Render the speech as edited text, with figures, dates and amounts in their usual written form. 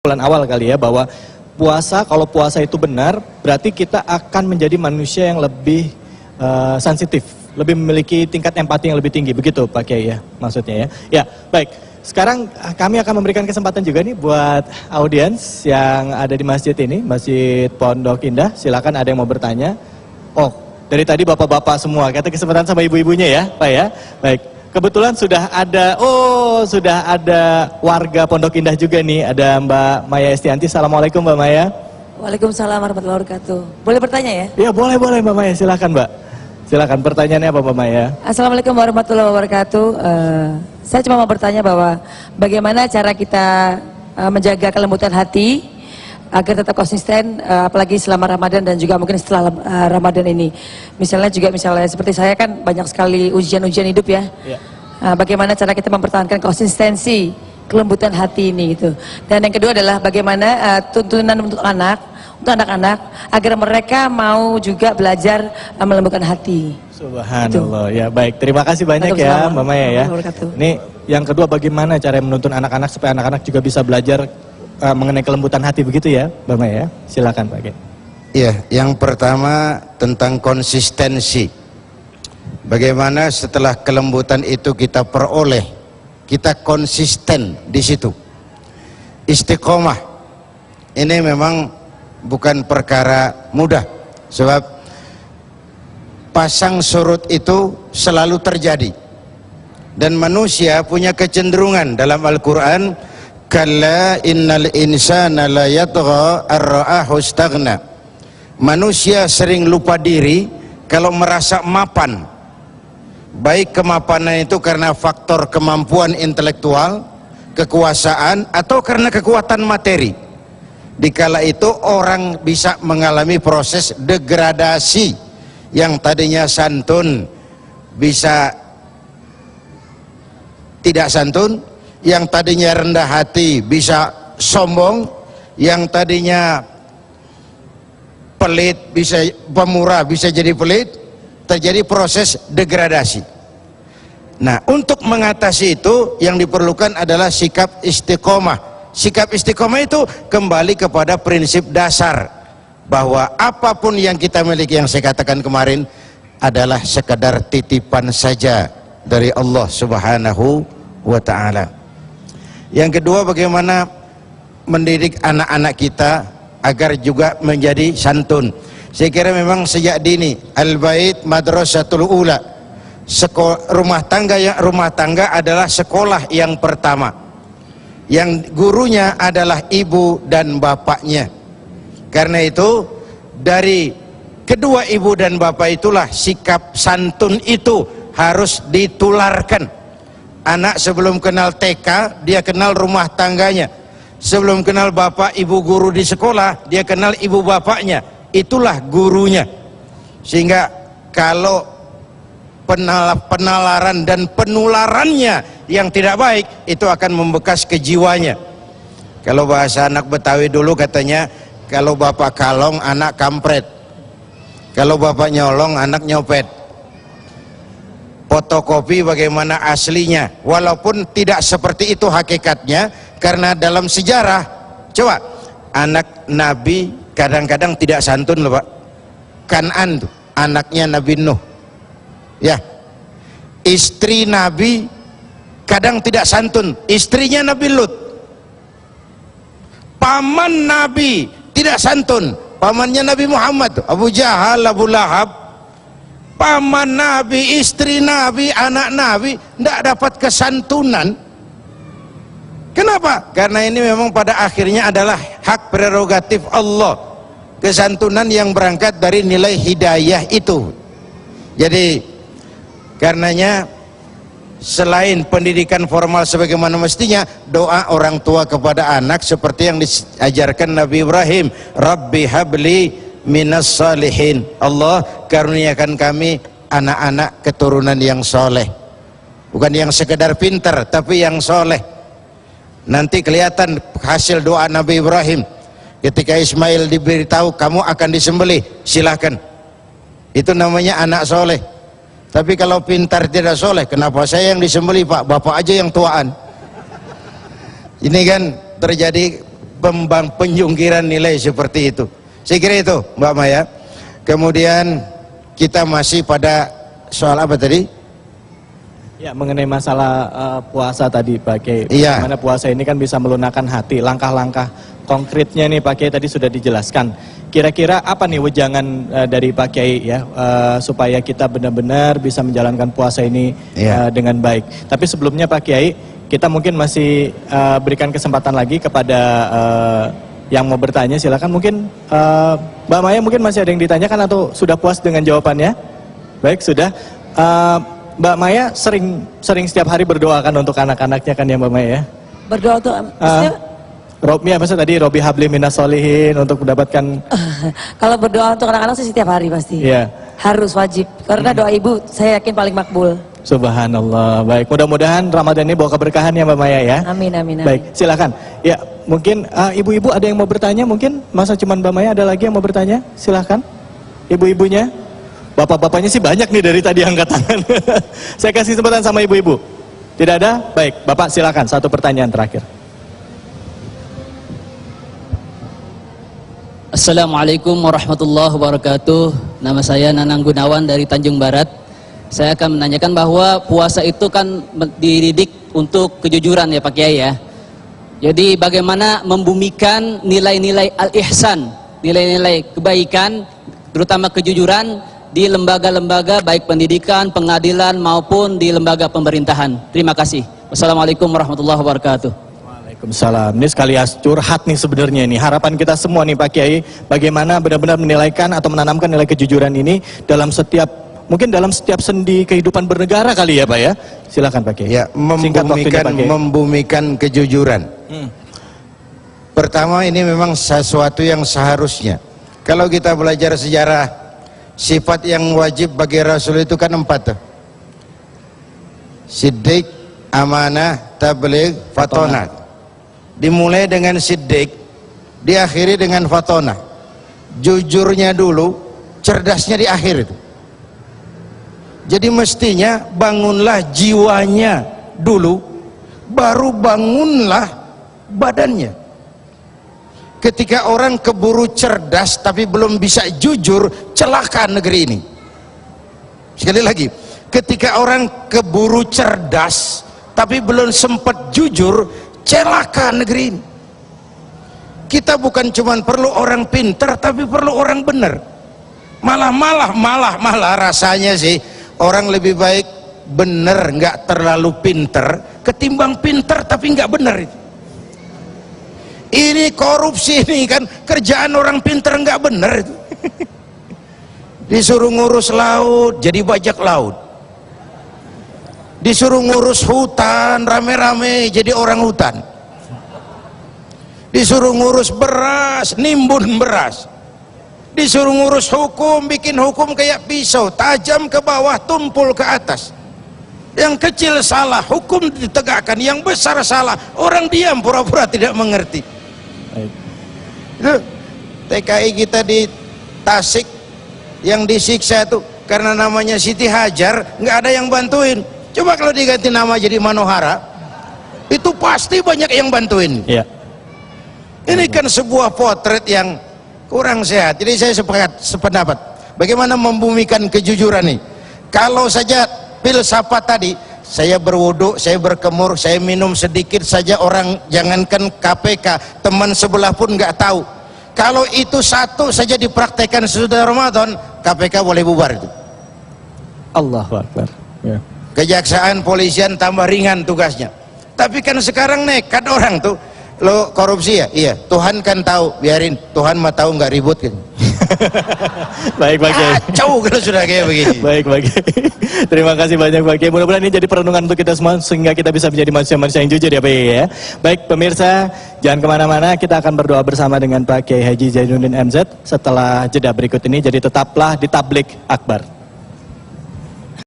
bulan awal kali ya, bahwa puasa, kalau puasa itu benar, berarti kita akan menjadi manusia yang lebih sensitif, lebih memiliki tingkat empati yang lebih tinggi, begitu Pak Kiai ya, maksudnya ya. Ya, baik. Sekarang kami akan memberikan kesempatan juga nih buat audiens yang ada di masjid ini, Masjid Pondok Indah. Silakan, ada yang mau bertanya. Oh, dari tadi bapak-bapak semua, kata kesempatan sama ibu-ibunya ya, Pak ya. Baik. Kebetulan sudah ada warga Pondok Indah juga nih, ada Mbak Maya Estianti. Assalamualaikum Mbak Maya. Waalaikumsalam warahmatullahi wabarakatuh. Boleh bertanya ya? Ya boleh Mbak Maya, silakan Mbak. Silakan, pertanyaannya apa Mbak Maya? Assalamualaikum warahmatullahi wabarakatuh. Saya cuma mau bertanya bahwa bagaimana cara kita menjaga kelembutan hati agar tetap konsisten, apalagi selama Ramadan dan juga mungkin setelah Ramadan ini. Misalnya seperti saya kan banyak sekali ujian-ujian hidup ya. Bagaimana cara kita mempertahankan konsistensi kelembutan hati ini gitu. Dan yang kedua adalah bagaimana tuntunan untuk anak-anak agar mereka mau juga belajar melembutkan hati. Subhanallah. Ya baik, terima kasih banyak ya Mbak Maya ya. Ini yang kedua, bagaimana cara menuntun anak-anak supaya anak-anak juga bisa belajar mengenai kelembutan hati, begitu ya Mbak Maya? Silakan Pak Kiai. Iya, yang pertama tentang konsistensi. Bagaimana setelah kelembutan itu kita peroleh, kita konsisten di situ. Istiqomah ini memang bukan perkara mudah, sebab pasang surut itu selalu terjadi. Dan manusia punya kecenderungan dalam Al-Quran, kalla innal insana la yatgha ar-ra'ahu istaghna. Manusia sering lupa diri kalau merasa mapan. Baik kemapanan itu karena faktor kemampuan intelektual, kekuasaan, atau karena kekuatan materi. Dikala itu orang bisa mengalami proses degradasi, yang tadinya santun bisa tidak santun, yang tadinya rendah hati bisa sombong, yang tadinya pelit bisa pemurah, bisa jadi pelit. Terjadi proses degradasi. Nah, untuk mengatasi itu yang diperlukan adalah sikap istiqomah. Sikap istiqomah itu kembali kepada prinsip dasar bahwa apapun yang kita miliki, yang saya katakan kemarin, adalah sekadar titipan saja dari Allah Subhanahu wa ta'ala. Yang kedua, bagaimana mendidik anak-anak kita agar juga menjadi santun. Saya kira memang sejak dini al-bait madrasatul ula, rumah tangga adalah sekolah yang pertama, yang gurunya adalah ibu dan bapaknya. Karena itu dari kedua ibu dan bapak itulah sikap santun itu harus ditularkan. Anak sebelum kenal TK, dia kenal rumah tangganya. Sebelum kenal bapak ibu guru di sekolah, dia kenal ibu bapaknya. Itulah gurunya. Sehingga kalau penalaran dan penularannya yang tidak baik, itu akan membekas ke jiwanya. Kalau bahasa anak Betawi dulu katanya, kalau bapak kalong anak kampret, kalau bapak nyolong anak nyopet. Fotokopi bagaimana aslinya, walaupun tidak seperti itu hakikatnya, karena dalam sejarah, coba anak Nabi kadang-kadang tidak santun loh Pak. Kan'an tuh anaknya Nabi Nuh ya, istri Nabi kadang tidak santun, istrinya Nabi Lut. Paman Nabi tidak santun, pamannya Nabi Muhammad, Abu Jahal, Abu Lahab. Paman Nabi, istri Nabi, anak Nabi tidak dapat kesantunan. Kenapa? Karena ini memang pada akhirnya adalah hak prerogatif Allah, kesantunan yang berangkat dari nilai hidayah itu. Jadi karenanya selain pendidikan formal sebagaimana mestinya, doa orang tua kepada anak seperti yang diajarkan Nabi Ibrahim, Rabbi habli minas salihin, Allah karuniakan kami anak-anak keturunan yang soleh, bukan yang sekedar pintar tapi yang soleh. Nanti kelihatan hasil doa Nabi Ibrahim ketika Ismail diberitahu kamu akan disembelih, silahkan, itu namanya anak soleh. Tapi kalau pintar tidak soleh, kenapa saya yang disembelih Pak, bapak aja yang tuaan. Ini kan terjadi penjungkiran nilai seperti itu. Saya kira itu Mbak Maya. Kemudian kita masih pada soal apa tadi? Ya, mengenai masalah puasa tadi Pak Kiai. Iya. Bagaimana puasa ini kan bisa melunakkan hati. Langkah-langkah konkretnya nih Pak Kiai tadi sudah dijelaskan. Kira-kira apa nih wejangan dari Pak Kiai ya supaya kita benar-benar bisa menjalankan puasa ini Iya. dengan baik. Tapi sebelumnya Pak Kiai, kita mungkin masih berikan kesempatan lagi kepada yang mau bertanya. Silakan mungkin Mbak Maya mungkin masih ada yang ditanyakan atau sudah puas dengan jawabannya? Baik, sudah. Mbak Maya sering setiap hari berdoa kan untuk anak-anaknya kan ya Mbak Maya ya? Berdoa untuk maksudnya, Ya maksudnya tadi Robi Habli Minas Solihin untuk mendapatkan kalau berdoa untuk anak-anak sih setiap hari pasti. Iya. Harus wajib. Karena doa ibu saya yakin paling makbul. Subhanallah. Baik, mudah-mudahan Ramadan ini bawa keberkahan ya Mbak Maya ya. Amin, amin, amin. Baik, silakan. Ya, mungkin ibu-ibu ada yang mau bertanya mungkin? Masa cuma Mbak Maya, ada lagi yang mau bertanya? Silakan. Ibu-ibunya? Bapak-bapaknya sih banyak nih dari tadi angkat tangan. Saya kasih kesempatan sama ibu-ibu. Tidak ada? Baik, Bapak silakan satu pertanyaan terakhir. Assalamualaikum warahmatullahi wabarakatuh. Nama saya Nanang Gunawan dari Tanjung Barat. Saya akan menanyakan bahwa puasa itu kan dididik untuk kejujuran ya Pak Kiai ya. Jadi bagaimana membumikan nilai-nilai al-ihsan, nilai-nilai kebaikan, terutama kejujuran di lembaga-lembaga baik pendidikan, pengadilan maupun di lembaga pemerintahan. Terima kasih. Wassalamualaikum warahmatullahi wabarakatuh. Waalaikumsalam. Ini sekalian curhat nih sebenarnya ini. Harapan kita semua nih Pak Kiai, bagaimana benar-benar menilaikan atau menanamkan nilai kejujuran ini dalam setiap, mungkin dalam setiap sendi kehidupan bernegara kali ya Pak ya. Silakan Pak Kiai. Ya, membumikan kejujuran. Pertama, ini memang sesuatu yang seharusnya. Kalau kita belajar sejarah, sifat yang wajib bagi Rasul itu kan 4 tuh. Siddiq, amanah, tabligh, fatonah. Dimulai dengan siddiq, diakhiri dengan fatonah. Jujurnya dulu, cerdasnya di akhir itu. Jadi mestinya bangunlah jiwanya dulu, baru bangunlah badannya. Ketika orang keburu cerdas tapi belum bisa jujur, celaka negeri ini. Sekali lagi, ketika orang keburu cerdas tapi belum sempat jujur, celaka negeri ini. Kita bukan cuma perlu orang pintar, tapi perlu orang benar. Malah rasanya sih orang lebih baik benar, nggak terlalu pintar, ketimbang pintar tapi nggak benar. Ini korupsi ini kan kerjaan orang pintar nggak benar itu. Disuruh ngurus laut jadi bajak laut, disuruh ngurus hutan rame-rame jadi orang hutan, disuruh ngurus beras nimbun beras, disuruh ngurus hukum bikin hukum kayak pisau, tajam ke bawah tumpul ke atas. Yang kecil salah hukum ditegakkan, yang besar salah orang diam pura-pura tidak mengerti. Itu TKI kita di Tasik yang disiksa itu karena namanya Siti Hajar, nggak ada yang bantuin. Coba kalau diganti nama jadi Manohara, itu pasti banyak yang bantuin. Iya. Ini kan sebuah potret yang kurang sehat. Jadi saya sependapat, bagaimana membumikan kejujuran nih. Kalau saja filsafat tadi, saya berwudu, saya berkemur, saya minum sedikit saja, orang jangankan KPK, teman sebelah pun nggak tahu. Kalau itu satu saja dipraktekkan sesudah Ramadan, KPK boleh bubar itu. Allahu Akbar. Ya. Kejaksaan, polisian tambah ringan tugasnya. Tapi kan sekarang nekat orang tuh, lo korupsi ya? Iya. Tuhan kan tahu, biarin. Tuhan mah tahu nggak ribut kan. Baik Pak Kiai. Kacau kalau sudah kayak begini. Baik Pak Kiai. Terima kasih banyak Pak Kiai. Mudah-mudahan ini jadi perenungan untuk kita semua sehingga kita bisa menjadi manusia-manusia yang jujur ya Pak Kiai ya. Baik pemirsa, jangan kemana-mana, kita akan berdoa bersama dengan Pak Kiai Haji Zainuddin MZ setelah jeda berikut ini. Jadi tetaplah di Tablik Akbar.